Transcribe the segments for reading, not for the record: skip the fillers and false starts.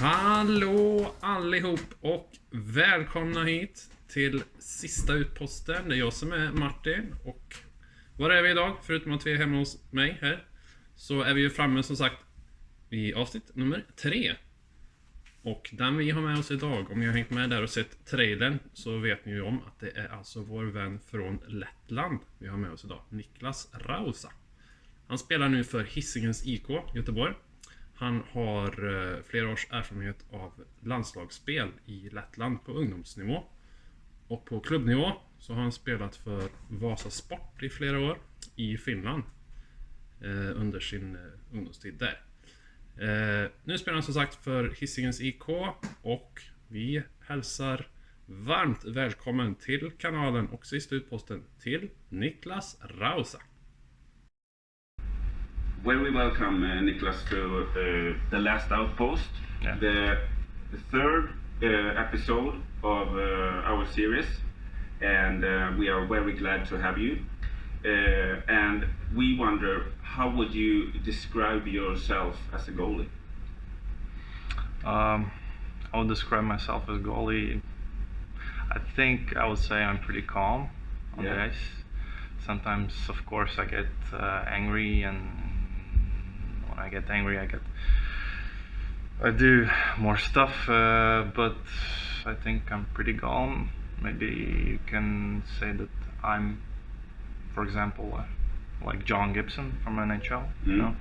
Hallå allihop och välkomna hit till sista utposten. Det är jag som är Martin och var är vi idag? Förutom att vi är hemma hos mig här så är vi ju framme som sagt i avsnitt nummer 3. Och den vi har med oss idag, om ni har hängt med där och sett trailern så vet ni ju om att det är alltså vår vän från Lettland vi har med oss idag, Niklavs Rauza. Han spelar nu för Hisingens IK Göteborg. Han har flera års erfarenhet av landslagsspel i Lettland på ungdomsnivå. Och på klubbnivå så har han spelat för Vasa Sport i flera år i Finland under sin ungdomstid där. Nu spelar han som sagt för Hisingens IK och vi hälsar varmt välkommen till kanalen och sista utposten till Niklavs Rauza. Very welcome, Niklas, to the Last Outpost, the third episode of our series, and we are very glad to have you. And we wonder, how would you describe yourself as a goalie? I would describe myself as a goalie. I think I would say I'm pretty calm on the ice. Sometimes, of course, I get angry, and when I get angry, I do more stuff. But I think I'm pretty calm. Maybe you can say that I'm, for example, like John Gibson from NHL. You know,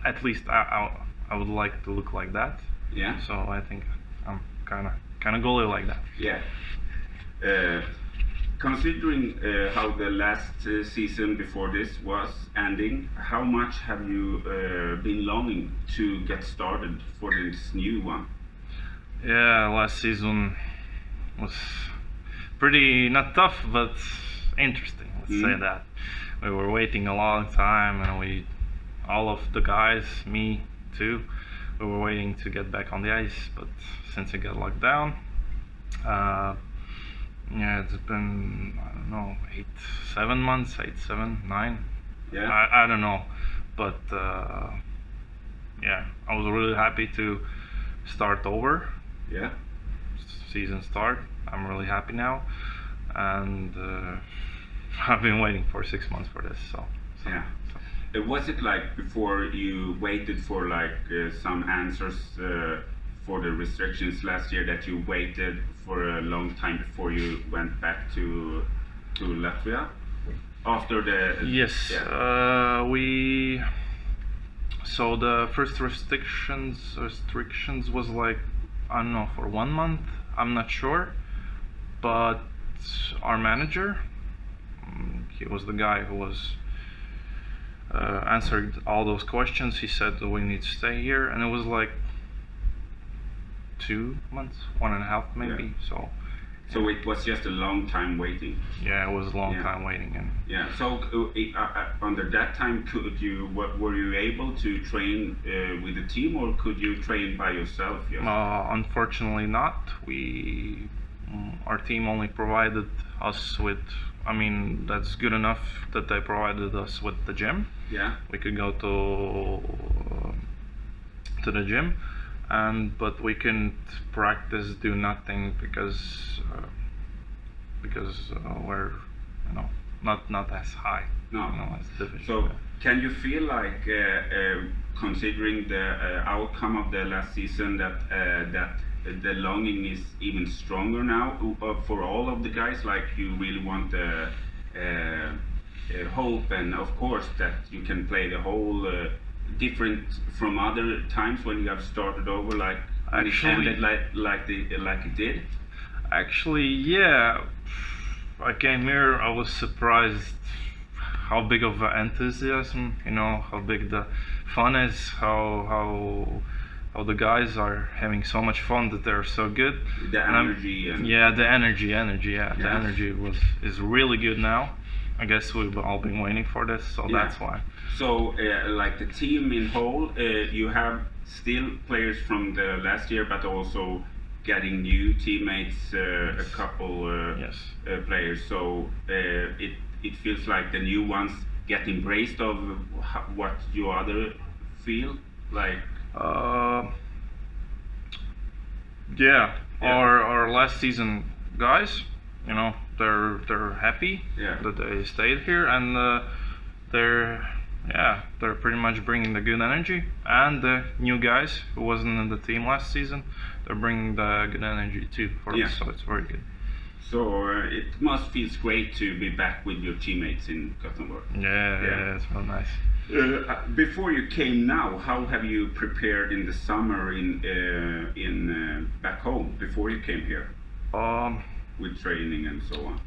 at least I would like to look like that. Yeah. So I think I'm kind of goalie like that. Yeah. Considering how the last season before this was ending, how much have you been longing to get started for this new one? Yeah, last season was pretty, not tough, but interesting, let's say that. We were waiting a long time, and all of the guys, me too, we were waiting to get back on the ice, but since it got locked down, yeah, it's been, I don't know, 7 months, 9. Yeah. I don't know, but yeah, I was really happy to start over. Yeah. Season start. I'm really happy now, and I've been waiting for 6 months for this. So yeah. Was it like before you waited for like some answers for the restrictions last year, that you waited for a long time before you went back to Latvia after the yes so the first restrictions was like, I don't know, for 1 month, I'm not sure, but our manager, he was the guy who was answered all those questions. He said that we need to stay here, and it was like 2 months, 1.5 maybe. Yeah. So it was just a long time waiting. Yeah, it was a long time waiting. And yeah. So under that time, were you able to train with the team, or could you train by yourself? Unfortunately not. Our team only provided us with, I mean, that's good enough that they provided us with the gym. Yeah. We could go to the gym, but we couldn't practice, do nothing, because we're, you know, not as high. No. You know, as division. So can you feel like, considering the outcome of the last season, that the longing is even stronger now for all of the guys? Like, you really want hope, and of course that you can play the whole different from other times when you have started over, like actually it ended like it did. Actually, yeah. I came here, I was surprised how big of an enthusiasm, you know, how big the fun is, how the guys are having so much fun, that they're so good. The energy. The energy is really good now. I guess we've all been waiting for this, so that's why. So, like the team in whole, you have still players from the last year, but also getting new teammates, a couple players. So it feels like the new ones get embraced of what you other feel like. Yeah, Yeah. our last season guys, you know, they're happy Yeah. that they stayed here, and they're pretty much bringing the good energy, and the new guys who wasn't in the team last season, they're bringing the good energy too for Yeah. us, so it's very good. So it must feel great to be back with your teammates in Gothenburg. Yeah, it's real nice. Before you came now, how have you prepared in the summer in back home before you came here with training and so on?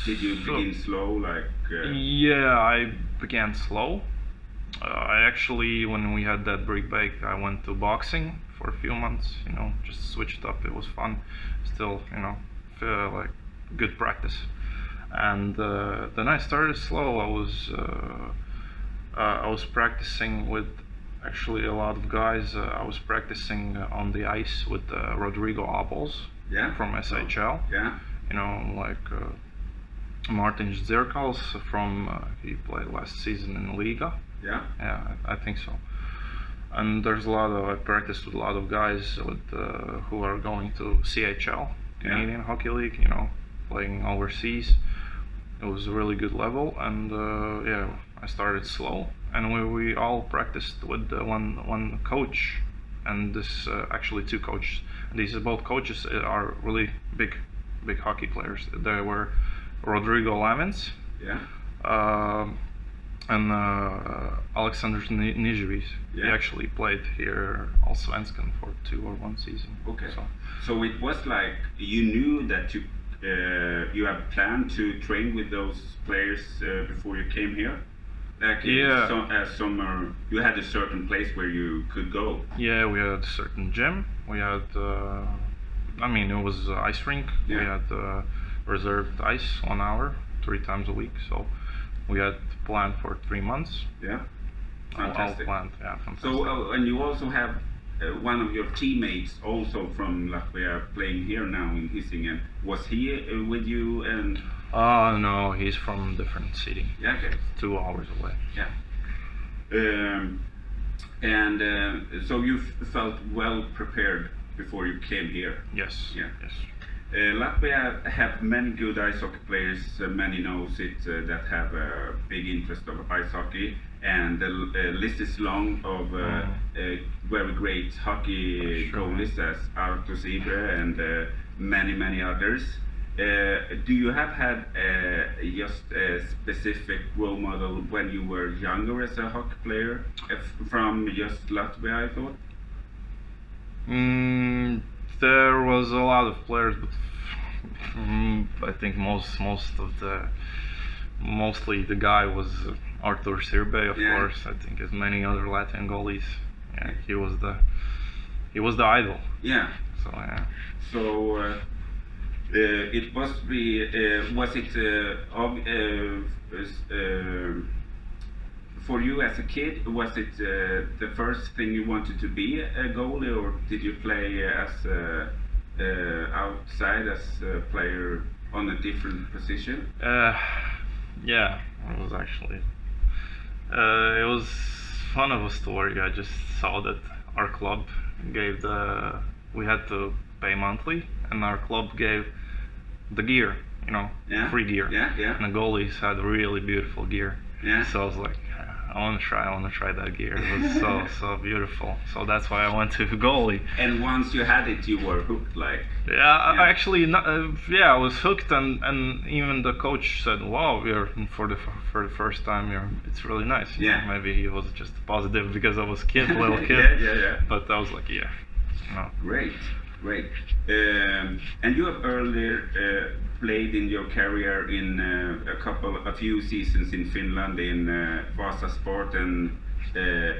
Did you So- begin slow like? Yeah, I began slow. I actually, when we had that break, I went to boxing for a few months. You know, just switched up. It was fun. Still, you know, feel like good practice. And then I started slow. I was practicing with actually a lot of guys. I was practicing on the ice with Rodrigo Abels Yeah. from SHL. Yeah. You know, like Martin Zirkals from he played last season in Liga. Yeah. Yeah, I think so. And there's I practiced with a lot of guys with who are going to CHL, Canadian Hockey League, you know, playing overseas. It was a really good level, and I started slow, and we all practiced with one coach, and this actually two coaches. These both coaches are really big hockey players. They were Rodrigo Lamens, Yeah. and Alexander Nijevic. He Yeah. actually played here Allsvenskan for 2 or 1 season. Okay. So, So it was like you knew that you have planned to train with those players before you came here. Like summer, you had a certain place where you could go. yeah, we had a certain gym. We had, it was ice rink. We Yeah. had reserved ice 1 hour, 3 times a week. So we had planned for 3 months. Yeah. All Fantastic. planned, yeah, fantastic. So and you also have one of your teammates also from Latvia playing here now in Hisingen. Was he with you? And No, he's from a different city. yeah, okay. 2 hours away. Yeah. So you felt well prepared before you came here. Yes. Yeah. Yes. Latvia have many good ice hockey players. Many knows it that have a big interest of ice hockey, and the list is long of very great hockey Sure. goalies as Artus Ibre and many others. Do you have had just a specific role model when you were younger as a hockey player from just Latvia? I thought. There was a lot of players, but I think mostly the guy was Artur Sirbe, of Yeah. course. I think as many other Latvian goalies. Yeah, he was the idol. Yeah. So yeah. So it must be. Was it for you as a kid? Was it the first thing you wanted to be a goalie, or did you play as outside as a player on a different position? Yeah, it was actually. It was fun of a story. I just saw that our club gave we had to pay monthly, and our club gave the gear, you know, Yeah. free gear. Yeah. And the goalies had really beautiful gear. Yeah. So I was like, I want to try that gear. It was so beautiful. So that's why I went to goalie. And once you had it, you were hooked. Like. Yeah, Yeah. I actually, I was hooked, and even the coach said, "Wow, for the first time, it's really nice." You Yeah. know, maybe he was just positive because I was little kid. Yeah. But I was like, yeah, no. Great. And you have earlier played in your career in a few seasons in Finland in Vasa Sport and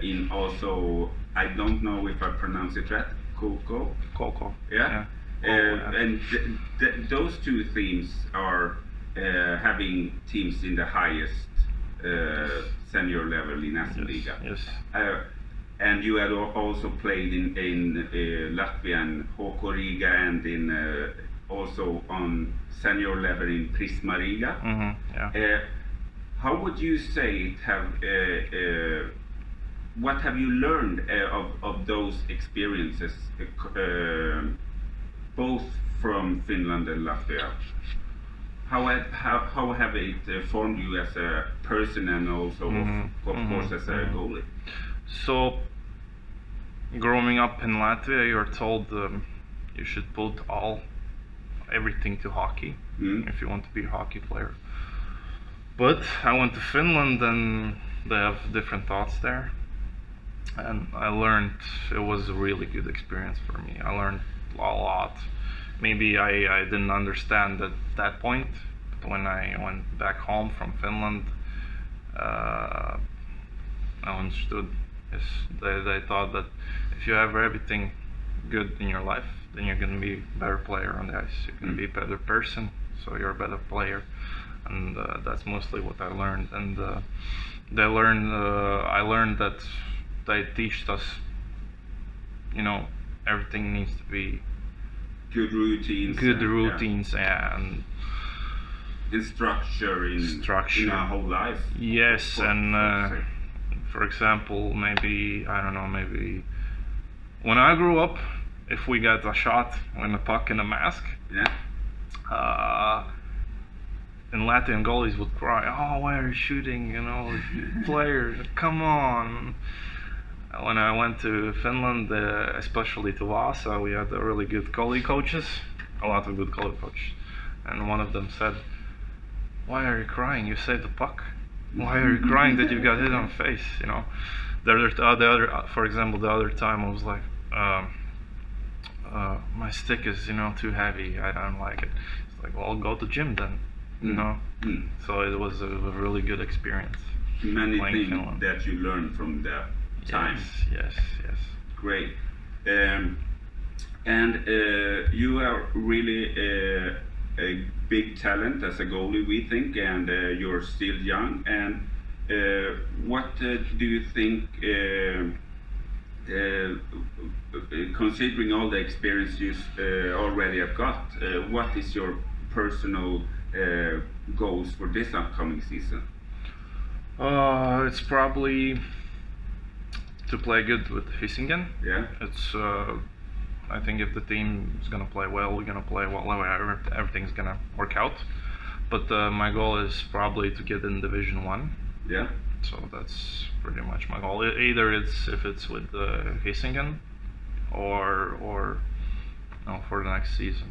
in also, I don't know if I pronounce it right, Koko. Coco. Yeah. Yeah. And those two teams are having teams in the highest senior level in Liga. Yes. And you had also played in Latvian HK Riga and in also on senior level in Prisma Riga. Yeah. How would you say it have? What have you learned of those experiences from Finland and Latvia. How have it formed you as a person and also, of course, as a goalie? So, growing up in Latvia, you're told you should put everything to hockey if you want to be a hockey player. But I went to Finland and they have different thoughts there. And I learned it was a really good experience for me. I learned a lot. Maybe I didn't understand at that point, but when I went back home from Finland, I understood. Yes, they thought that if you have everything good in your life, then you're gonna be a better player on the ice. You're gonna be a better person, so you're a better player, and that's mostly what I learned. And I learned that they teach us, everything needs to be good routines, and structure in our whole life. Yes, and for example, maybe when I grew up, if we got a shot when a puck in a mask, and Latvian goalies would cry, "Oh, why are you shooting? Player, come on!" When I went to Finland, especially to Vasa, we had really good goalie coaches, a lot of good goalie coaches, and one of them said, "Why are you crying? You saved the puck. Why are you crying that you got hit on the face?" For example, the other time I was like, "My stick is too heavy. I don't like it." It's like, "Well, go to gym then." So it was a really good experience. Many things that you learned from that time. Yes. Great. And you are really a big talent as a goalie, we think, and you're still young. And what do you think, considering all the experience you already have got, what is your personal goals for this upcoming season? It's probably to play good with Hisingens. Yeah. It's I think if the team is gonna play well, we're gonna play well. Everything's gonna work out. But my goal is probably to get in Division 1. Yeah. So that's pretty much my goal. Either if it's with Hisingens or for the next season.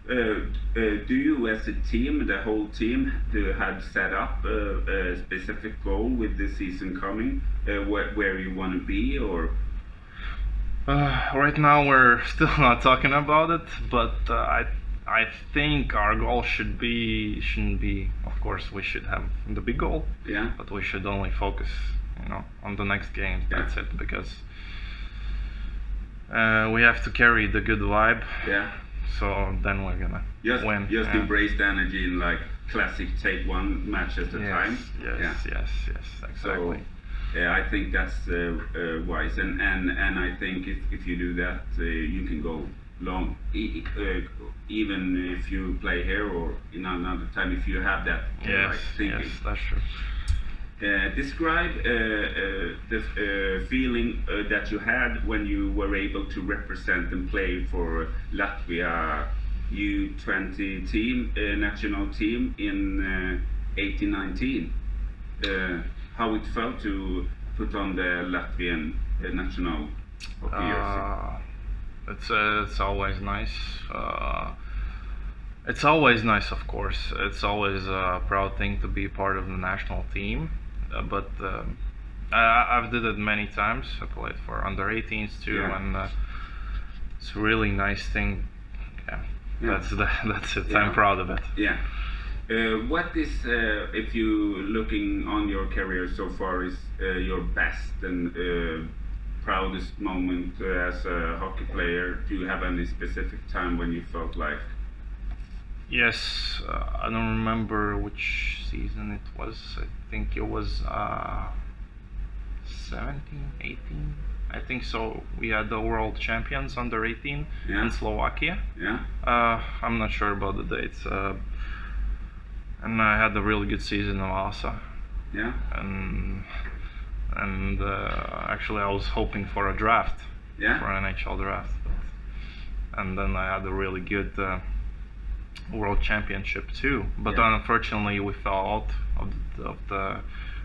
Do you, as a team, the whole team, had set up a specific goal with the season coming, where you want to be, or? Right now we're still not talking about it, but I think our goal shouldn't be. Of course, we should have the big goal. Yeah. But we should only focus, on the next game. Yeah. That's it, because we have to carry the good vibe. Yeah. So then we're gonna win. Just embrace the energy in like classic take one match at a time. Yes, exactly. So I think that's wise, and I think if you do that, you can go long. Even if you play here or in another time, if you have that right thinking. Yes, that's true. Describe the feeling that you had when you were able to represent and play for Latvia U20 team, national team in 1819. How it felt to put on the Latvian national hockey jersey. It's always nice. It's always nice, of course. It's always a proud thing to be part of the national team. But I've did it many times. I played for under 18s too, and it's a really nice thing. That's it. Yeah. I'm proud of it. Yeah. What is, if you looking on your career so far, is your best and proudest moment as a hockey player? Do you have any specific time when you felt like? Yes, I don't remember which season it was. I think it was 17, 18. I think so. We had the world champions under 18 in Slovakia. Yeah. I'm not sure about the dates. And I had a really good season in Vasa. Yeah. And actually I was hoping for a draft. Yeah. For an NHL draft. But and then I had a really good world championship too. But unfortunately, we fell out of the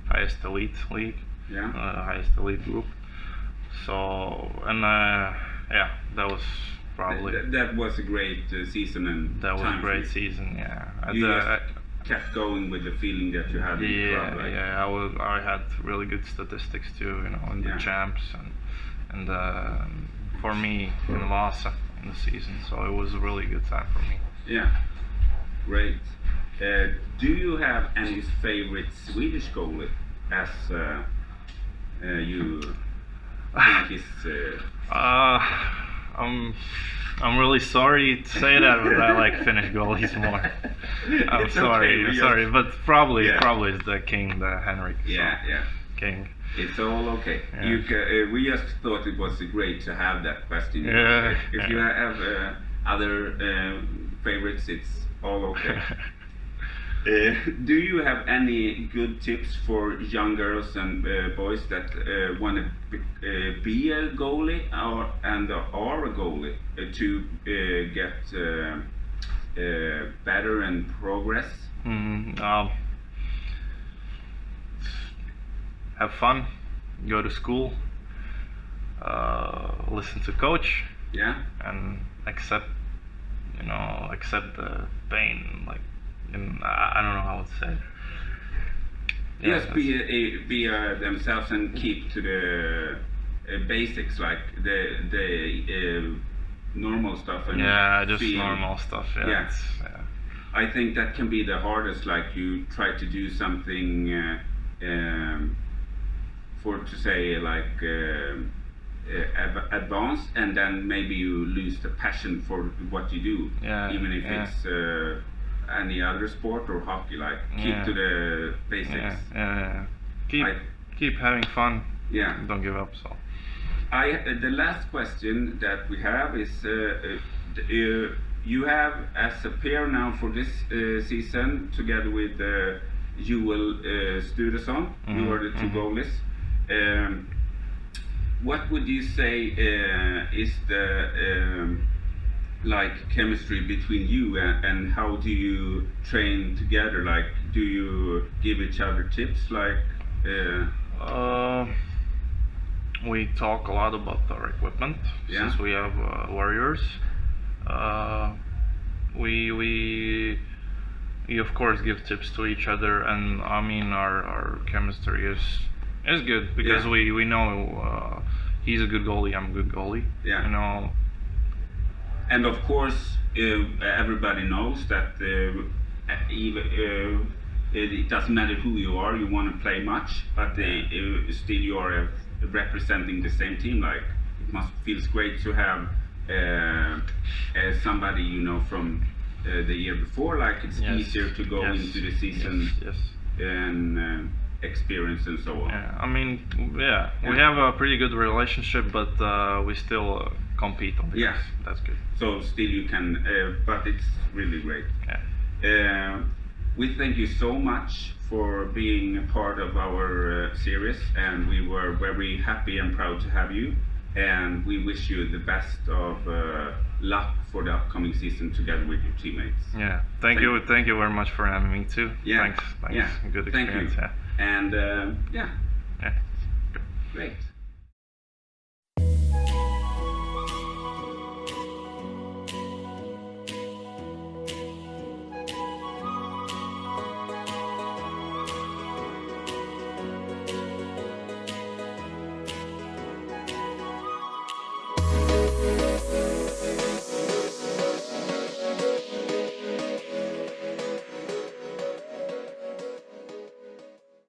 highest elite league, highest elite group. So, and yeah, that was probably that was a great season, and that was a great season. Yeah, you kept going with the feeling that you had in the club, right? Yeah, I had really good statistics too, you know, in the champs and for me in Vasa in the season. So it was a really good time for me. Yeah, great. Do you have any favorite Swedish goalie as you think is? I'm really sorry to say that, but I like Finnish goalies more. I'm sorry, but probably is the king, the Henrik. King. It's all okay. Yeah. We just thought it was great to have that question. If you have other favorites, it's all okay. Do you have any good tips for young girls and boys that want to be a goalie or are a goalie to get better and progress? Have fun, go to school, listen to coach, and accept the pain, like. I don't know how to say it. Just be themselves and keep to the basics, like the normal stuff. And just normal stuff. I think that can be the hardest. Like you try to do something advanced, and then maybe you lose the passion for what you do, even if it's any other sport or hockey. Like keep to the basics. Keep having fun. Don't give up. So the last question that we have is you have as a pair now for this season together with Joel Sturesson. You are the two goalies. What would you say is the like chemistry between you, and how do you train together? Like, do you give each other tips? Like, we talk a lot about our equipment since we have warriors. We of course give tips to each other, and I mean our chemistry is good because we know he's a good goalie, I'm a good goalie. You know. And of course, everybody knows that it doesn't matter who you are, you want to play much, but still you are representing the same team. Like, it must feels great to have somebody you know from the year before. Like, it's easier to go into the season and experience and so on. I mean, we have a pretty good relationship, but we still compete on the ice. That's good. So still you can, but it's really great. We thank you so much for being a part of our series, and we were very happy and proud to have you. And we wish you the best of luck for the upcoming season together with your teammates. Thank you very much for having me too. Thanks. Good experience. Thank you. And great.